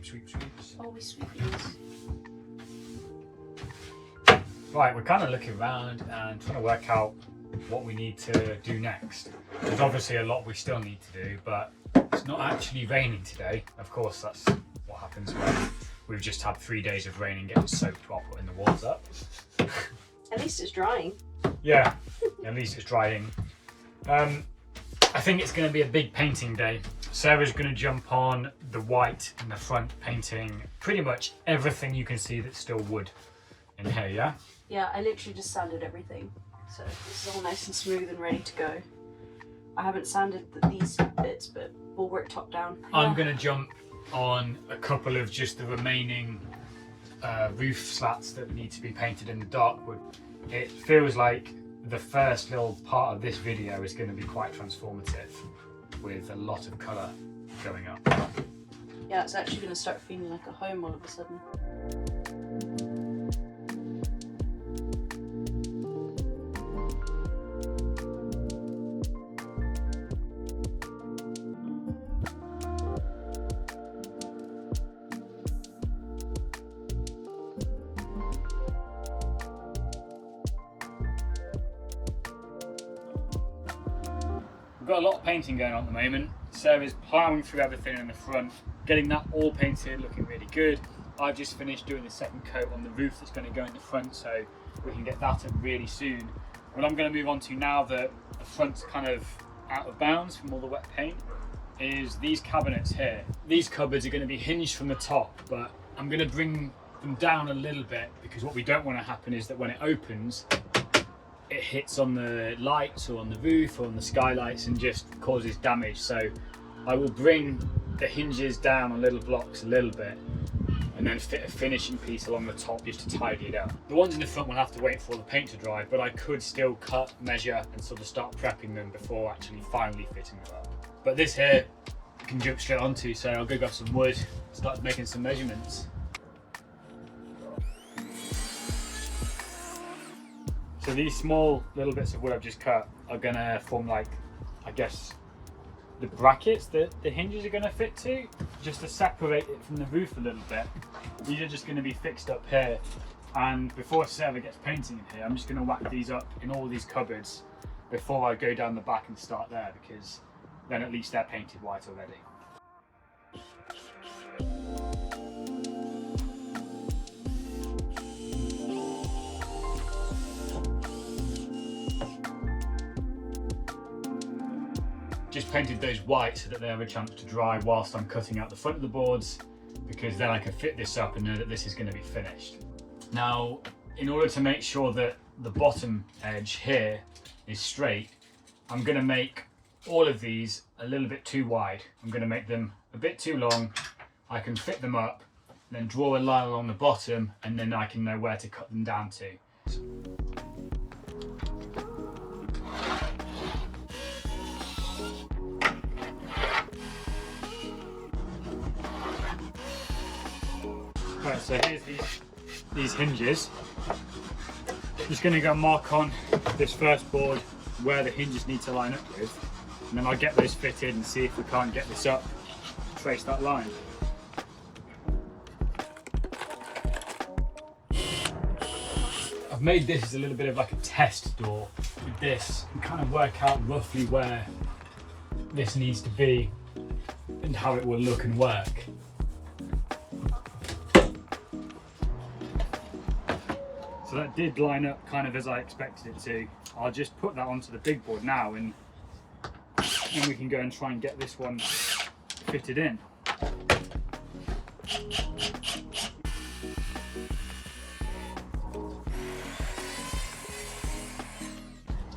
Sweeps. Oh, we sweep these. Right, we're kind of looking around and trying to work out what we need to do next. There's obviously a lot we still need to do, but it's not actually raining today. Of course, that's what happens when we've just had 3 days of rain and getting soaked while putting the walls up. At least it's drying. Yeah, at least it's drying. I think it's going to be a big painting day. Sarah's going to jump on the white in the front, painting pretty much everything you can see that's still wood in here, yeah? Yeah, I literally just sanded everything. So this is all nice and smooth and ready to go. I haven't sanded these bits, but we'll work top down. I'm going to jump on a couple of just the remaining roof slats that need to be painted in the dark wood. It feels like the first little part of this video is going to be quite transformative with a lot of colour going up. Yeah, it's actually going to start feeling like a home all of a sudden. We've got a lot of painting going on at the moment. Sarah's ploughing through everything in the front, getting that all painted, looking really good. I've just finished doing the second coat on the roof that's going to go in the front, so we can get that up really soon. What I'm going to move on to now that the front's kind of out of bounds from all the wet paint is these cabinets here. These cupboards are going to be hinged from the top, but I'm going to bring them down a little bit because what we don't want to happen is that when it opens, it hits on the lights or on the roof or on the skylights and just causes damage. So I will bring the hinges down on little blocks a little bit and then fit a finishing piece along the top just to tidy it up. The ones in the front will have to wait for the paint to dry, but I could still cut, measure and sort of start prepping them before actually finally fitting them up. But this here I can jump straight onto, so I'll go grab some wood, start making some measurements. So these small little bits of wood I've just cut are gonna form like, I guess, the brackets that the hinges are gonna fit to, just to separate it from the roof a little bit. These are just gonna be fixed up here, and before Sarah gets painting in here, I'm just gonna whack these up in all these cupboards before I go down the back and start there, because then at least they're painted white already. Just painted those white so that they have a chance to dry whilst I'm cutting out the front of the boards, because then I can fit this up and know that this is going to be finished. Now, in order to make sure that the bottom edge here is straight, I'm going to make all of these a little bit too wide. I'm going to make them a bit too long. I can fit them up, then draw a line along the bottom, and then I can know where to cut them down to. Right, so here's these hinges. I'm just going to go mark on this first board where the hinges need to line up with, and then I'll get those fitted and see if we can't get this up, trace that line. I've made this as a little bit of like a test door with this and kind of work out roughly where this needs to be and how it will look and work. So that did line up kind of as I expected it to. I'll just put that onto the big board now and we can go and try and get this one fitted in.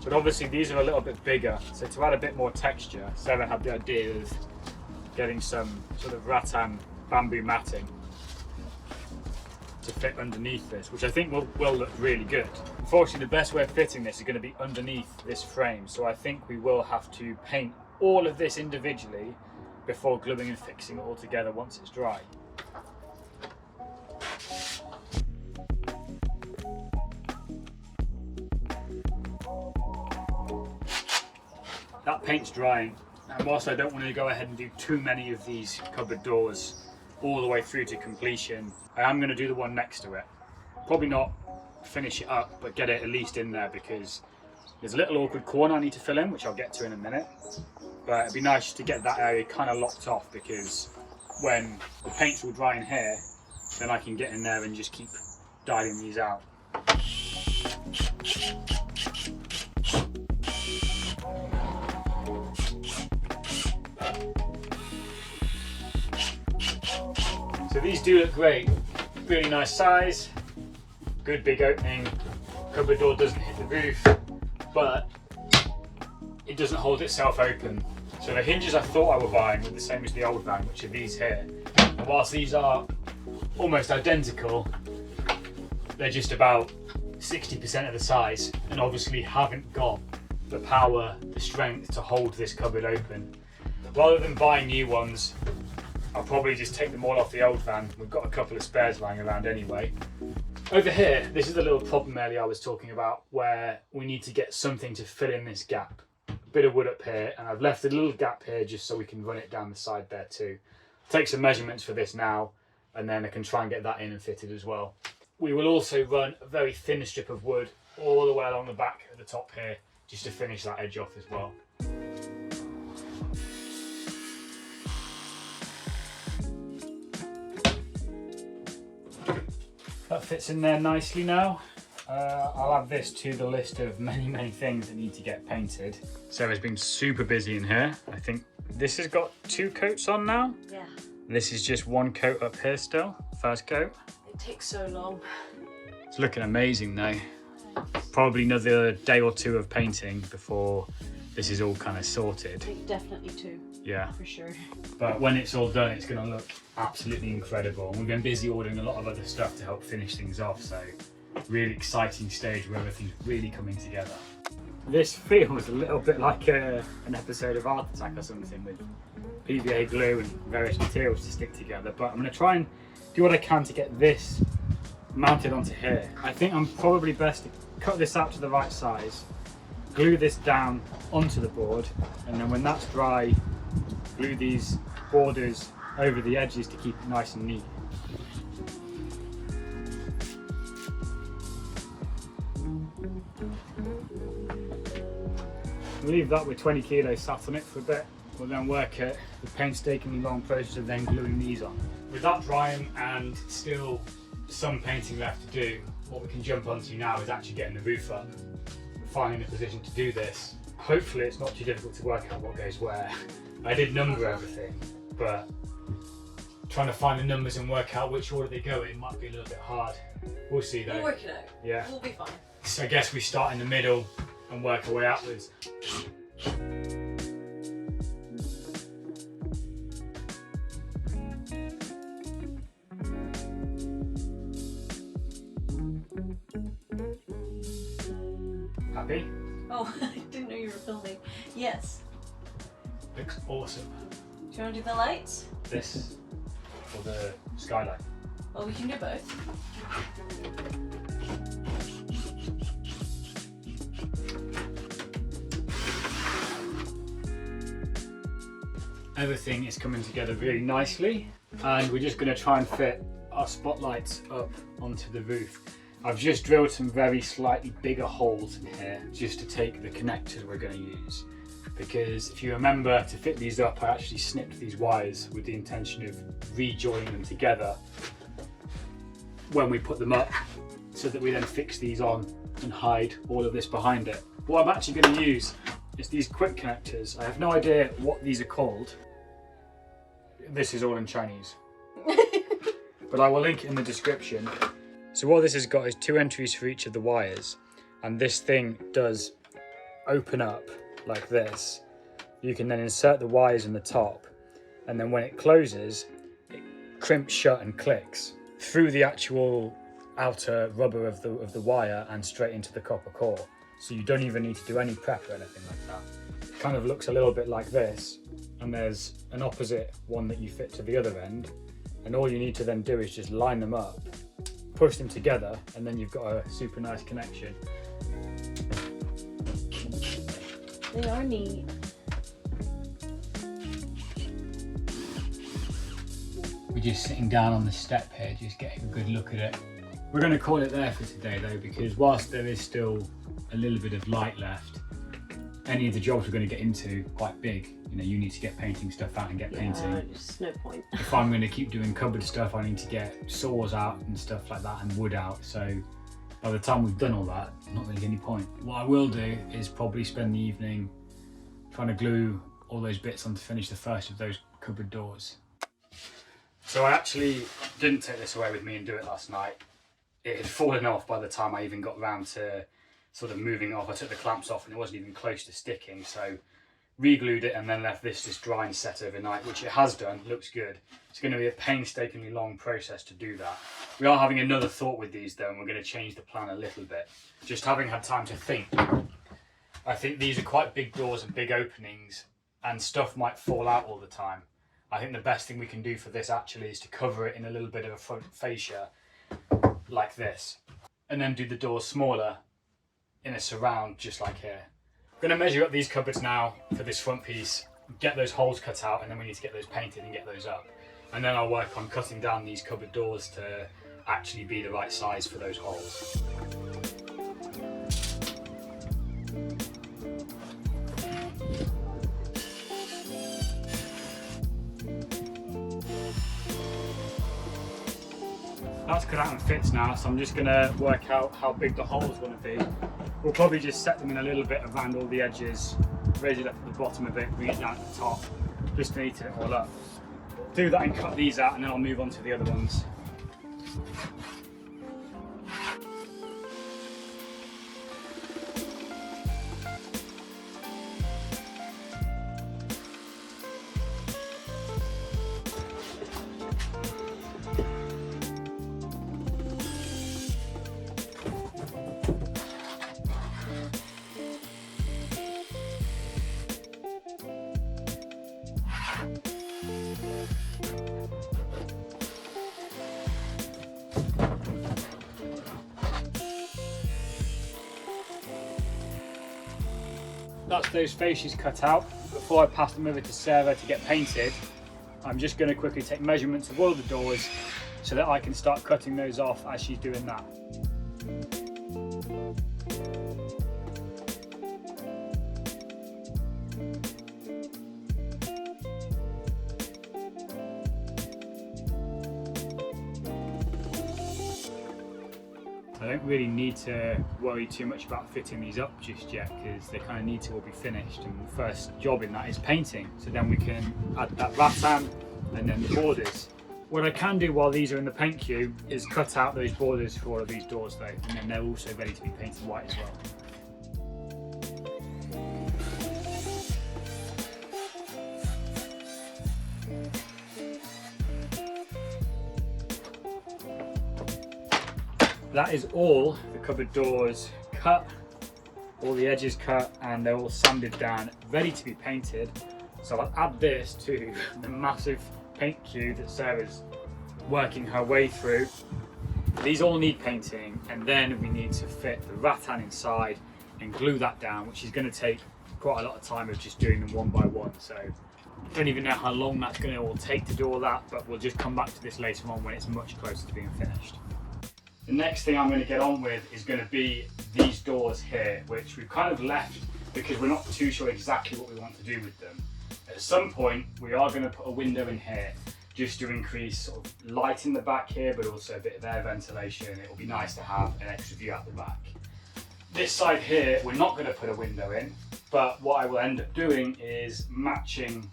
But obviously these are a little bit bigger, so to add a bit more texture, Sarah had the idea of getting some sort of rattan bamboo matting to fit underneath this, which I think will look really good. Unfortunately, the best way of fitting this is going to be underneath this frame, so I think we will have to paint all of this individually before gluing and fixing it all together once it's dry. That paint's drying, and whilst I don't want to go ahead and do too many of these cupboard doors all the way through to completion. I am going to do the one next to it. Probably not finish it up, but get it at least in there, because there's a little awkward corner I need to fill in, which I'll get to in a minute. But it'd be nice to get that area kind of locked off, because when the paint's all dry in here, then I can get in there and just keep dialing these out. So these do look great, really nice size, good big opening, cupboard door doesn't hit the roof, but it doesn't hold itself open. So the hinges I thought I were buying were the same as the old van, which are these here. And whilst these are almost identical, they're just about 60% of the size, and obviously haven't got the power, the strength to hold this cupboard open. Rather than buying new ones, I'll probably just take them all off the old van. We've got a couple of spares lying around anyway. Over here, this is the little problem area I was talking about, where we need to get something to fill in this gap. A bit of wood up here, and I've left a little gap here just so we can run it down the side there too. Take some measurements for this now, and then I can try and get that in and fitted as well. We will also run a very thin strip of wood all the way along the back at the top here, just to finish that edge off as well. That fits in there nicely now. I'll add this to the list of many things that need to get painted. Sarah's been super busy in here. I think this has got 2 coats on now. Yeah. This is just 1 coat up here still, first coat. It takes so long. It's looking amazing though. Probably another day or 2 of painting before this is all kind of sorted. I think definitely 2. Yeah. For sure. But when it's all done, it's going to look absolutely incredible. And we've been busy ordering a lot of other stuff to help finish things off, so really exciting stage where everything's really coming together. This feels a little bit like an episode of Art Attack or something, with PVA glue and various materials to stick together. But I'm going to try and do what I can to get this mounted onto here. I think I'm probably best to cut this out to the right size, glue this down onto the board, and then when that's dry, glue these borders over the edges to keep it nice and neat. Leave that with 20 kilos sat on it for a bit. We'll then work at the painstakingly long process of then gluing these on. With that drying and still some painting left to do, what we can jump onto now is actually getting the roof up. We're finally in a position to do this. Hopefully it's not too difficult to work out what goes where. I did number everything, but trying to find the numbers and work out which order they go in might be a little bit hard. We'll see though. We'll work it out. Yeah. We'll be fine. So I guess we start in the middle and work our way outwards. Happy? Oh, I didn't know you were filming. Yes. Looks awesome. Do you want to do the lights? This or the skylight? Well, we can do both. Everything is coming together really nicely, and we're just going to try and fit our spotlights up onto the roof. I've just drilled some very slightly bigger holes in here just to take the connectors we're going to use, because if you remember, to fit these up I actually snipped these wires with the intention of rejoining them together when we put them up, so that we then fix these on and hide all of this behind it. What I'm actually going to use is these quick connectors. I have no idea what these are called. This is all in Chinese. But I will link it in the description. So what this has got is 2 entries for each of the wires, and this thing does open up like this. You can then insert the wires in the top, and then when it closes, it crimps shut and clicks through the actual outer rubber of the wire and straight into the copper core. So you don't even need to do any prep or anything like that. It kind of looks a little bit like this, and there's an opposite one that you fit to the other end, and all you need to then do is just line them up, push them together, and then you've got a super nice connection. They are neat. We just sitting down on the step here, just getting a good look at it. We're going to call it there for today though, because whilst there is still a little bit of light left, any of the jobs we're going to get into quite big. You know, you need to get painting stuff out and get painting. There's no point. If I'm going to keep doing cupboard stuff, I need to get saws out and stuff like that and wood out. So by the time we've done all that, not really any point. What I will do is probably spend the evening trying to glue all those bits on to finish the first of those cupboard doors. So I actually didn't take this away with me and do it last night. It had fallen off by the time I even got round to sort of moving it off. I took the clamps off and it wasn't even close to sticking, so re-glued it and then left this just dry and set overnight, which it has done. Looks good. It's going to be a painstakingly long process to do that. We are having another thought with these though, and we're going to change the plan a little bit. Just having had time to think, I think these are quite big doors and big openings, and stuff might fall out all the time. I think the best thing we can do for this actually is to cover it in a little bit of a front fascia like this, and then do the doors smaller in a surround just like here. I'm going to measure up these cupboards now for this front piece, get those holes cut out, and then we need to get those painted and get those up. And then I'll work on cutting down these cupboard doors to actually be the right size for those holes. That's cut out and fits now, so I'm just going to work out how big the holes want to be. We'll probably just set them in a little bit around all the edges, raise it up at the bottom a bit, bring it down at the top, just to neaten it all up. Do that and cut these out, and then I'll move on to the other ones. That's those fascias cut out. Before I pass them over to Sarah to get painted, I'm just going to quickly take measurements of all of the doors so that I can start cutting those off as she's doing that. I don't really need to worry too much about fitting these up just yet, because they kind of need to all be finished, and the first job in that is painting, so then we can add that rattan and then the borders. What I can do while these are in the paint queue is cut out those borders for all of these doors though, and then they're also ready to be painted white as well. That is all the cupboard doors cut, all the edges cut, and they're all sanded down, ready to be painted. So I'll add this to the massive paint queue that Sarah's working her way through. These all need painting, and then we need to fit the rattan inside and glue that down, which is going to take quite a lot of time of just doing them one by one. So I don't even know how long that's going to all take to do all that, but we'll just come back to this later on when it's much closer to being finished. The next thing I'm going to get on with is going to be these doors here, which we've kind of left because we're not too sure exactly what we want to do with them. At some point we are going to put a window in here just to increase sort of light in the back here, but also a bit of air ventilation. It will be nice to have an extra view out the back. This side here we're not going to put a window in, but what I will end up doing is matching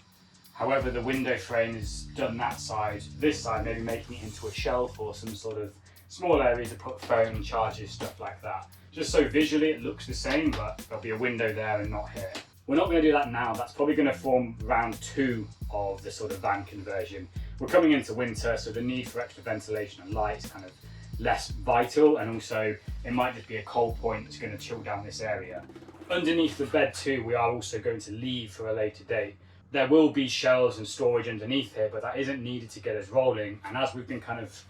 however the window frame is done that side, this side, maybe making it into a shelf or some sort of small area to put phone, chargers, stuff like that. Just so visually it looks the same, but there'll be a window there and not here. We're not going to do that now. That's probably going to form round 2 of the sort of van conversion. We're coming into winter, so the need for extra ventilation and light is kind of less vital, and also it might just be a cold point that's going to chill down this area. Underneath the bed too, we are also going to leave for a later date. There will be shelves and storage underneath here, but that isn't needed to get us rolling, and as we've been kind of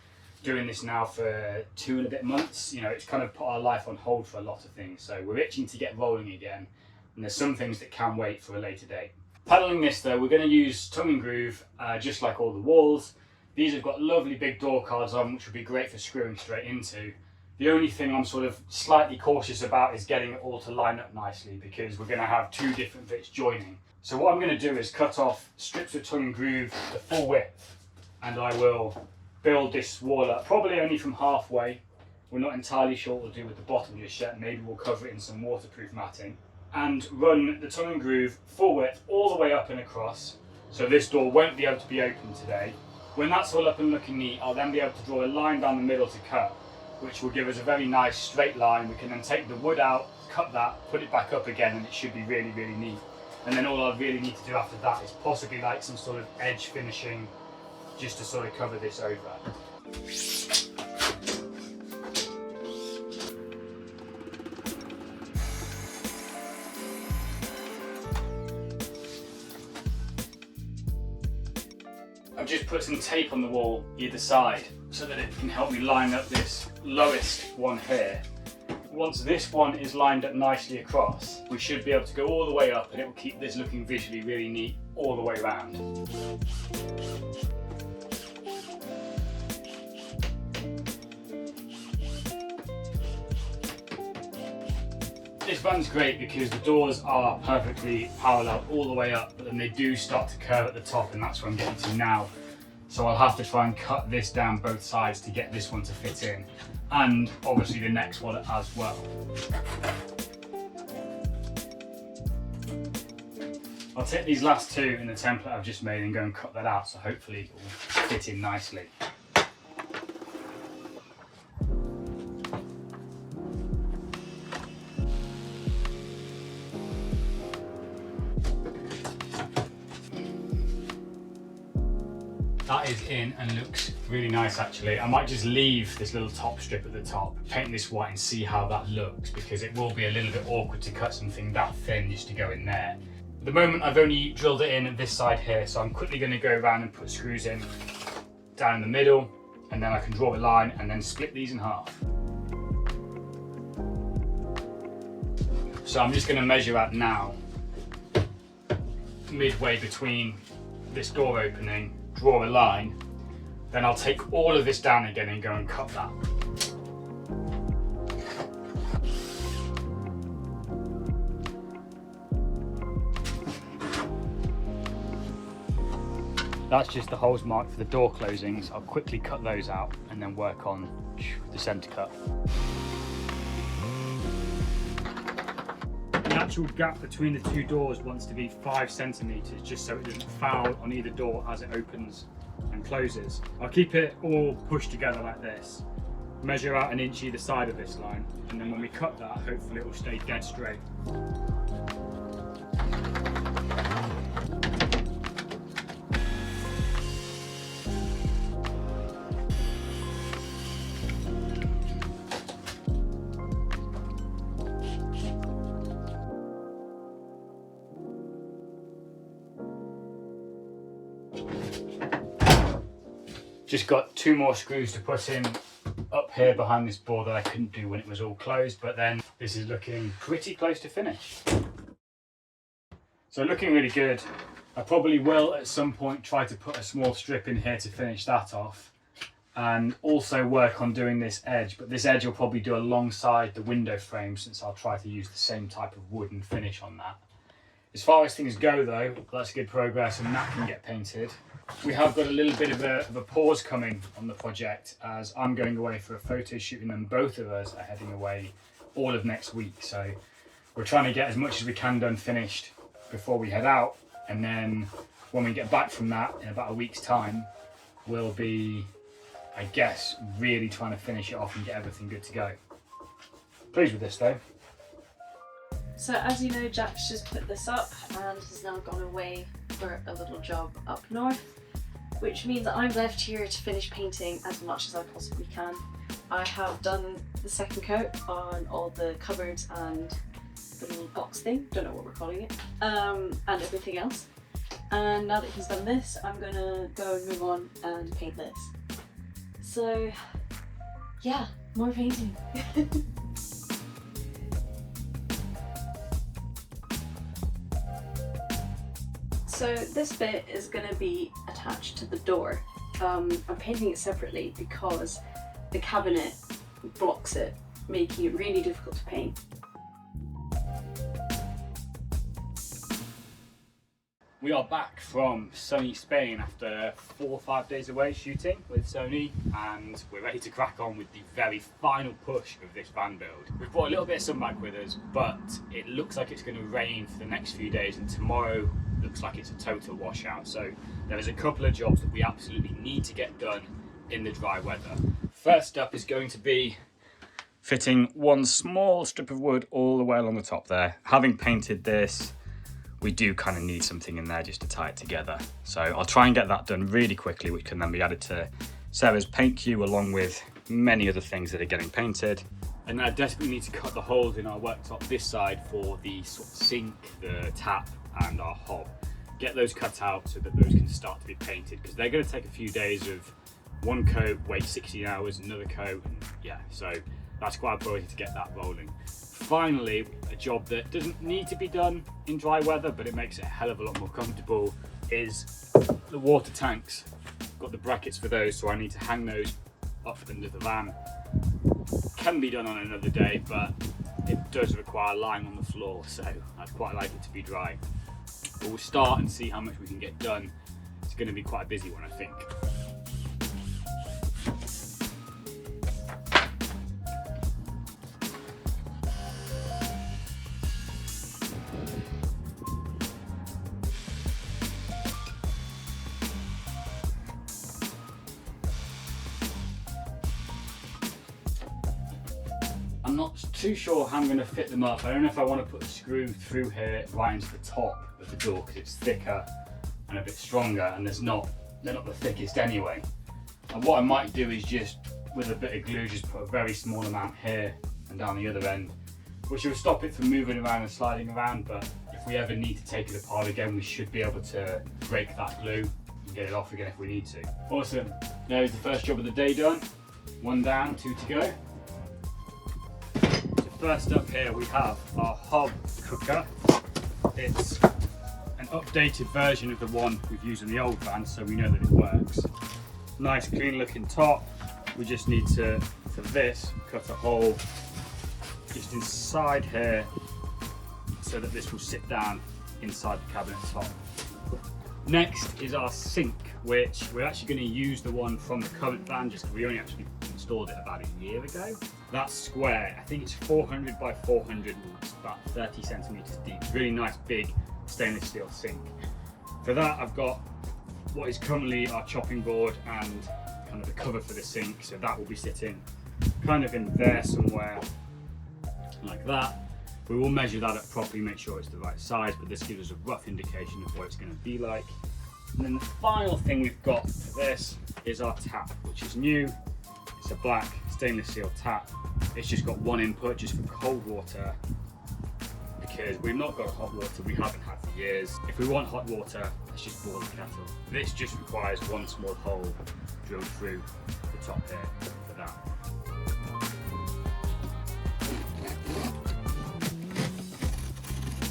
doing this now for 2 and a bit months, you know, it's kind of put our life on hold for a lot of things. So we're itching to get rolling again, and there's some things that can wait for a later date. Paddling this though, we're going to use tongue and groove, just like all the walls. These have got lovely big door cards on, which would be great for screwing straight into. The only thing I'm sort of slightly cautious about is getting it all to line up nicely, because we're going to have two different bits joining. So what I'm going to do is cut off strips of tongue and groove the full width, and I will build this wall up, probably only from halfway. We're not entirely sure what we'll do with the bottom just yet. Maybe we'll cover it in some waterproof matting, and run the tongue and groove full width all the way up and across. So this door won't be able to be opened today. When that's all up and looking neat, I'll then be able to draw a line down the middle to cut, which will give us a very nice straight line. We can then take the wood out, cut that, put it back up again, and it should be really, really neat. And then all I really need to do after that is possibly like some sort of edge finishing, just to sort of cover this over. I've just put some tape on the wall either side so that it can help me line up this lowest one here. Once this one is lined up nicely across, we should be able to go all the way up, and it will keep this looking visually really neat all the way around. This van's great because the doors are perfectly parallel all the way up, but then they do start to curve at the top, and that's what I'm getting to now. So I'll have to try and cut this down both sides to get this one to fit in, and obviously the next one as well. I'll take these last two in the template I've just made and go and cut that out, so hopefully it will fit in nicely. That is in and looks really nice actually. I might just leave this little top strip at the top, paint this white and see how that looks, because it will be a little bit awkward to cut something that thin just to go in there. At the moment I've only drilled it in at this side here, so I'm quickly going to go around and put screws in down in the middle, and then I can draw a line and then split these in half. So I'm just going to measure out now, midway between this door opening, draw a line, then I'll take all of this down again and go and cut that. That's just the holes marked for the door closings. I'll quickly cut those out and then work on the centre cut. The actual gap between the two doors wants to be 5 centimetres, just so it doesn't foul on either door as it opens and closes. I'll keep it all pushed together like this, measure out 1 inch either side of this line, and then when we cut that, hopefully it will stay dead straight. Just got 2 more screws to put in up here behind this board that I couldn't do when it was all closed, but then this is looking pretty close to finish. So looking really good. I probably will at some point try to put a small strip in here to finish that off, and also work on doing this edge, but this edge will probably do alongside the window frame, since I'll try to use the same type of wood and finish on that. As far as things go though, that's good progress, and that can get painted. We have got a little bit of a pause coming on the project, as I'm going away for a photo shoot, and then both of us are heading away all of next week. So we're trying to get as much as we can done finished before we head out, and then when we get back from that in about a week's time, we'll be, I guess, really trying to finish it off and get everything good to go. Pleased with this though. So as you know, Jack's just put this up and has now gone away for a little job up north, which means that I'm left here to finish painting as much as I possibly can. I have done the second coat on all the cupboards and the little box thing, don't know what we're calling it, and everything else. And now that he's done this, I'm gonna go and move on and paint this. So yeah, more painting. So this bit is going to be attached to the door, I'm painting it separately because the cabinet blocks it, making it really difficult to paint. We are back from sunny Spain after 4 or 5 days away shooting with Sony, and we're ready to crack on with the very final push of this van build. We've brought a little bit of sun back with us, but it looks like it's going to rain for the next few days, and tomorrow looks like it's a total washout. So there is a couple of jobs that we absolutely need to get done in the dry weather. First up is going to be fitting one small strip of wood all the way along the top there. Having painted this, we do kind of need something in there just to tie it together. So I'll try and get that done really quickly, which can then be added to Sarah's paint queue along with many other things that are getting painted. And I desperately need to cut the holes in our worktop this side for the sort of sink, the tap and our hob. Get those cut out so that those can start to be painted, because they're going to take a few days of one coat, wait 16 hours, another coat, and yeah, so that's quite a priority to get that rolling. Finally, a job that doesn't need to be done in dry weather, but it makes it a hell of a lot more comfortable, is the water tanks. Got the brackets for those, so I need to hang those up under the van. Can be done on another day, but it does require lying on the floor, so I'd quite like it to be dry. But we'll start and see how much we can get done. It's going to be quite a busy one, I think. I'm not too sure how I'm going to fit them up. I don't know if I want to put a screw through here right into the top of the door, because it's thicker and a bit stronger, and they're not the thickest anyway. And what I might do is just, with a bit of glue, just put a very small amount here and down the other end, which will stop it from moving around and sliding around. But if we ever need to take it apart again, we should be able to break that glue and get it off again if we need to. Awesome, there's the first job of the day done. One down, 2 to go. First up here we have our hob cooker. It's an updated version of the one we've used in the old van, so we know that it works. Nice clean looking top. We just need to, for this, cut a hole just inside here so that this will sit down inside the cabinet top. Next is our sink, which we're actually going to use the one from the current van, just because we only actually installed it about a year ago. That's square. I think it's 400 by 400, and it's about 30 centimeters deep. Really nice big stainless steel sink. For that, I've got what is currently our chopping board and kind of the cover for the sink, so that will be sitting kind of in there somewhere, like that. We will measure that up properly, make sure it's the right size, but this gives us a rough indication of what it's going to be like. And then the final thing we've got for this is our tap, which is new. It's a black stainless steel tap. It's just got one input, just for cold water, because we've not got hot water, we haven't had for years. If we want hot water, let's just boil the kettle. This just requires one small hole drilled through the top here for that.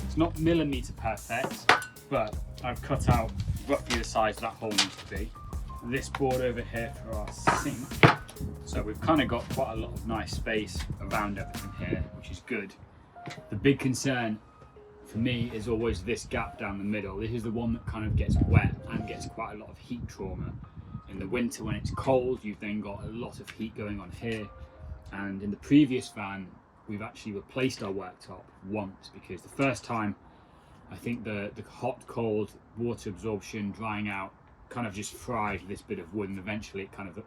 It's not millimetre perfect, but I've cut out roughly the size that hole needs to be. This board over here for our sink. So we've kind of got quite a lot of nice space around everything here, which is good. The big concern for me is always this gap down the middle. This is the one that kind of gets wet and gets quite a lot of heat trauma. In the winter when it's cold, you've then got a lot of heat going on here. And in the previous van, we've actually replaced our worktop once, because the first time, I think the hot, cold water absorption drying out kind of just fried this bit of wood, and eventually it kind of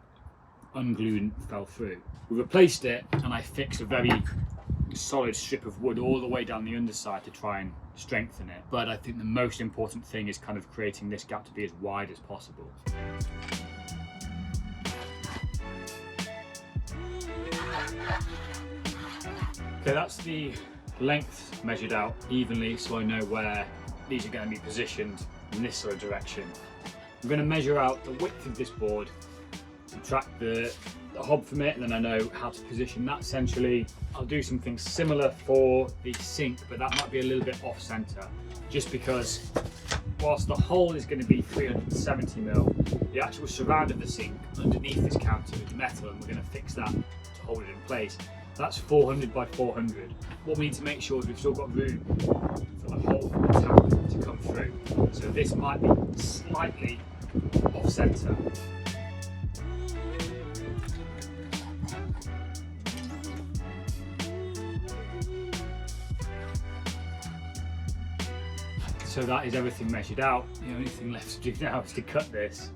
unglued and fell through. We replaced it, and I fixed a very solid strip of wood all the way down the underside to try and strengthen it. But I think the most important thing is kind of creating this gap to be as wide as possible. Okay, that's the length measured out evenly, so I know where these are going to be positioned in this sort of direction. I'm going to measure out the width of this board, subtract the hob from it, and then I know how to position that centrally. I'll do something similar for the sink, but that might be a little bit off center, just because whilst the hole is going to be 370mm, the actual surround of the sink underneath this counter is metal, and we're going to fix that to hold it in place. That's 400 by 400. What we need to make sure is we've still got room for the hole for the tap to come through. So this might be slightly off centre. So that is everything measured out. The only thing left to do now is to cut this.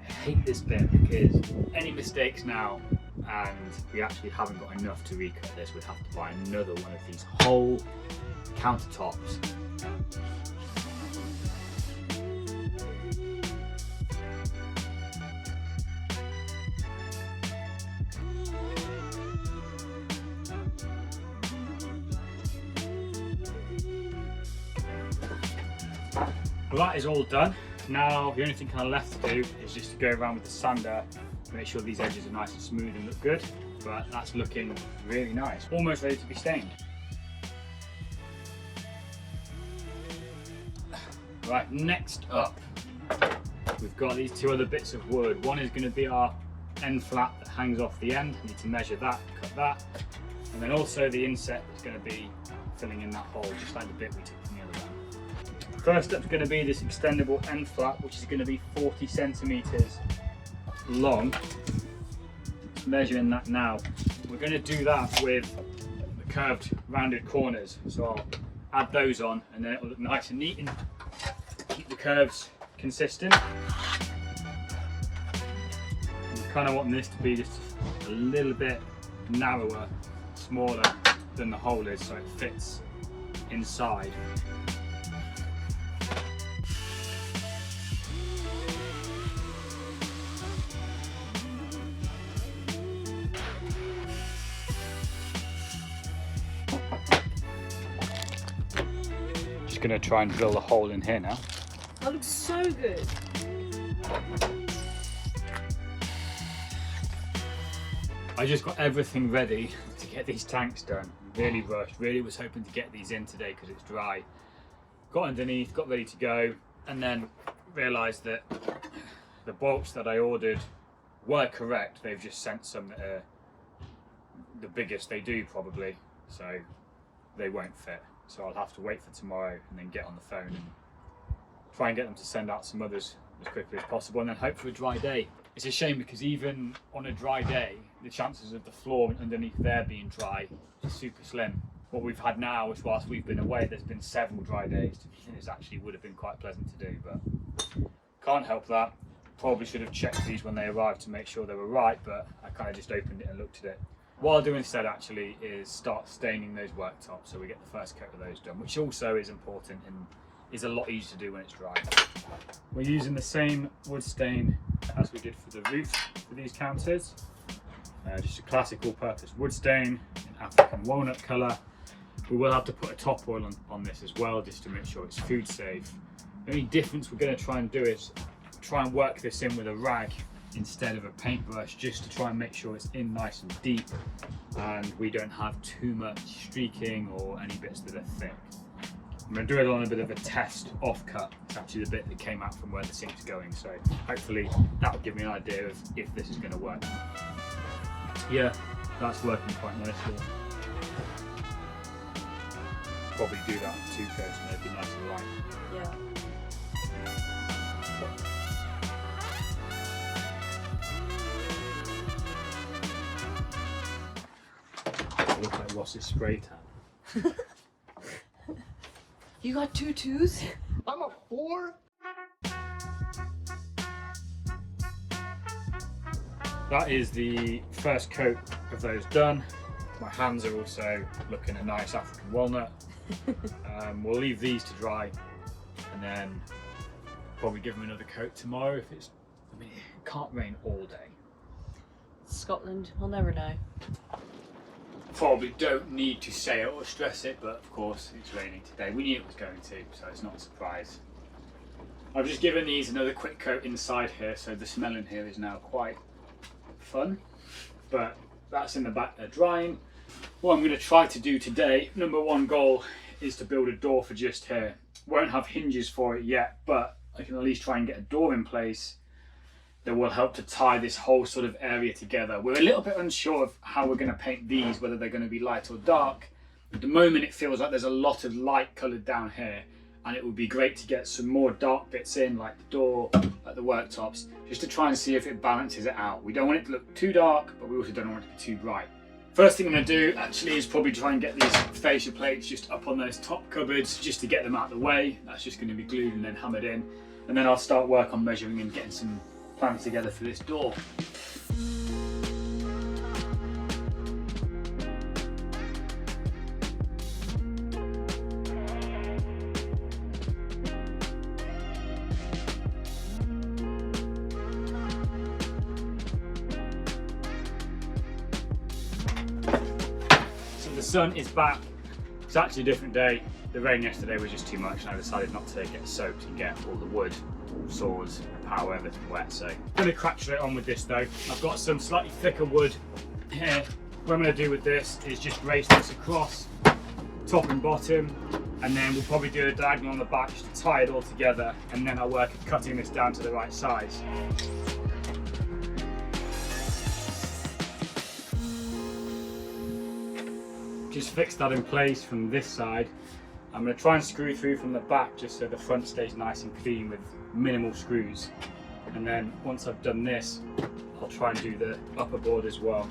I hate this bit because any mistakes now and we actually haven't got enough to recut this, we'd have to buy another one of these whole countertops. Well, that is all done. Now the only thing kind of left to do is just to go around with the sander, make sure these edges are nice and smooth and look good. But that's looking really nice, almost ready to be stained. Right, next up, we've got these two other bits of wood. One is going to be our end flap that hangs off the end. We need to measure that, cut that, and then also the inset that's going to be filling in that hole, just like the bit we took from the other one. First up is going to be this extendable end flap, which is going to be 40 centimeters long. Just measuring that now. We're going to do that with the curved rounded corners. So I'll add those on and then it will look nice and neat and keep the curves consistent. I'm kind of wanting this to be just a little bit narrower, smaller than the hole is, so it fits inside. Going to try and drill the hole in here now. That looks so good. I just got everything ready to get these tanks done. Really rushed, really was hoping to get these in today because it's dry. Got underneath, got ready to go, and then realised that the bolts that I ordered were correct. They've just sent some that are the biggest they do probably, so they won't fit. So I'll have to wait for tomorrow and then get on the phone and try and get them to send out some others as quickly as possible and then hope for a dry day. It's a shame because even on a dry day, the chances of the floor underneath there being dry is super slim. What we've had now is whilst we've been away, there's been several dry days. It actually would have been quite pleasant to do, but can't help that. Probably should have checked these when they arrived to make sure they were right, but I kind of just opened it and looked at it. What I'll do instead actually is start staining those worktops so we get the first coat of those done, which also is important and is a lot easier to do when it's dry. We're using the same wood stain as we did for the roof for these counters. Just a classic all-purpose wood stain in African walnut colour. We will have to put a top oil on this as well just to make sure it's food safe. The only difference we're going to try and do is try and work this in with a rag instead of a paintbrush, just to try and make sure it's in nice and deep and we don't have too much streaking or any bits that are thick. I'm going to do it on a bit of a test offcut. It's actually the bit that came out from where the sink's going, so hopefully that will give me an idea of if this is going to work. Yeah, that's working quite nicely. Probably do that with 2 coats and it'd be nice and light. Yeah. Looks like Ross's spray tan. You got 2 twos? I'm a 4. That is the first coat of those done. My hands are also looking a nice African walnut. We'll leave these to dry and then probably give them another coat tomorrow if it's, I mean, it can't rain all day. Scotland, we'll never know. Probably don't need to say it or stress it, but of course it's raining today. We knew it was going to, so it's not a surprise. I've just given these another quick coat inside here, so the smell in here is now quite fun. But that's in the back there drying. What I'm going to try to do today, number one goal, is to build a door for just here. won't have hinges for it yet, but I can at least try and get a door in place that will help to tie this whole sort of area together. We're a little bit unsure of how we're going to paint these, whether they're going to be light or dark. At the moment it feels like there's a lot of light coloured down here, and it would be great to get some more dark bits in, like the door, like the worktops, just to try and see if it balances it out. We don't want it to look too dark, but we also don't want it to be too bright. First thing I'm going to do actually is probably try and get these fascia plates just up on those top cupboards, just to get them out of the way. That's just going to be glued and then hammered in, and then I'll start work on measuring and getting some plans together for this door. The sun is back. It's actually a different day. The rain yesterday was just too much, and I decided not to get soaked and get all the wood, saws, power, everything wet. So I'm going to crack straight on with this though. I've got some slightly thicker wood here. What I'm going to do with this is just brace this across, top and bottom, and then we'll probably do a diagonal on the back just to tie it all together, and then I'll work at cutting this down to the right size. Just fix that in place from this side. I'm going to try and screw through from the back just so the front stays nice and clean with minimal screws. And then once I've done this, I'll try and do the upper board as well.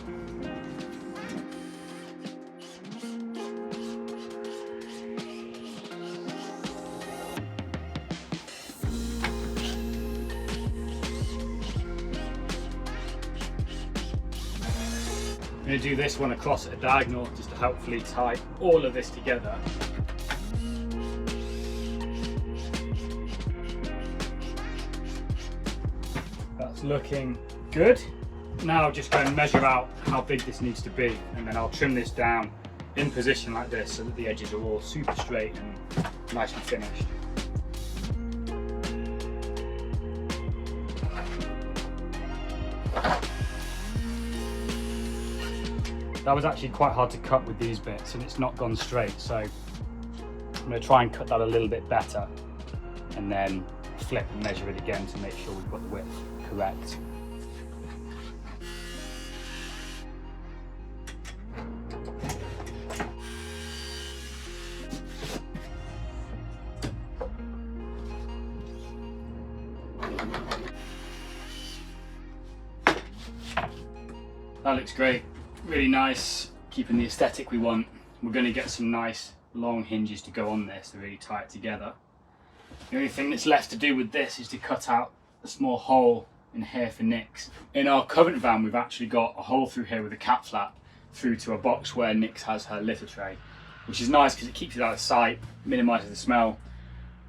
I'm going to do this one across at a diagonal just to hopefully tie all of this together. That's looking good. Now I'll just go and measure out how big this needs to be, and then I'll trim this down in position like this so that the edges are all super straight and nice and finished. That was actually quite hard to cut with these bits, and it's not gone straight, so I'm going to try and cut that a little bit better and then flip and measure it again to make sure we've got the width correct. That looks great. Really nice, keeping the aesthetic we want. We're going to get some nice long hinges to go on this to really tie it together. The only thing that's left to do with this is to cut out a small hole in here for Nix. In our current van we've actually got a hole through here with a cat flap through to a box where Nix has her litter tray, which is nice because it keeps it out of sight, minimises the smell.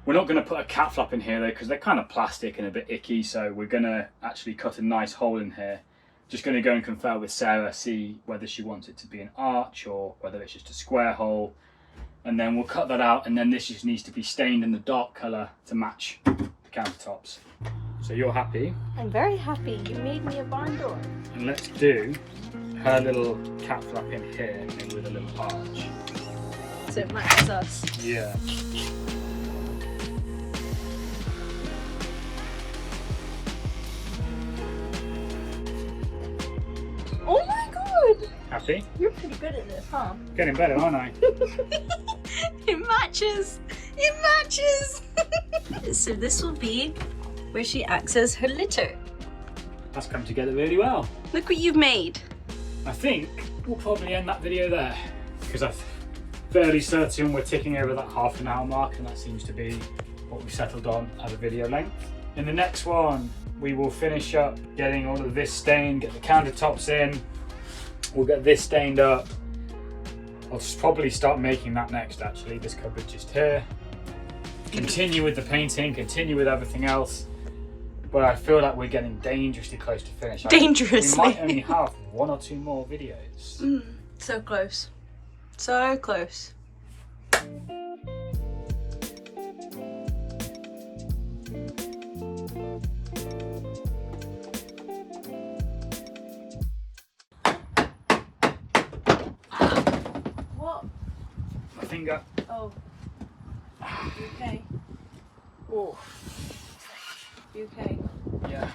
We're not going to put a cat flap in here though because they're kind of plastic and a bit icky, so we're going to actually cut a nice hole in here. Just going to go and confer with Sarah, see whether she wants it to be an arch or whether it's just a square hole, and then we'll cut that out, and then this just needs to be stained in the dark colour to match the countertops. So you're happy? I'm very happy. You made me a barn door. And let's do her little cat flap in here and with a little arch. So it matches us. Yeah. Oh my god! Happy? You're pretty good at this, huh? Getting better, aren't I? It matches! It matches! So this will be where she acts as her litter. That's come together really well. Look what you've made. I think we'll probably end that video there because I'm fairly certain we're ticking over that half an hour mark, and that seems to be what we've settled on as a video length. In the next one, we will finish up getting all of this stained, get the countertops in. We'll get this stained up. I'll probably start making that next actually, this cupboard just here. Continue with the painting, continue with everything else. But I feel like we're getting dangerously close to finish. Dangerously. We might only have 1 or 2 more videos. So close. So close. What? My finger. Oh. Okay. Oh. You okay? Yeah.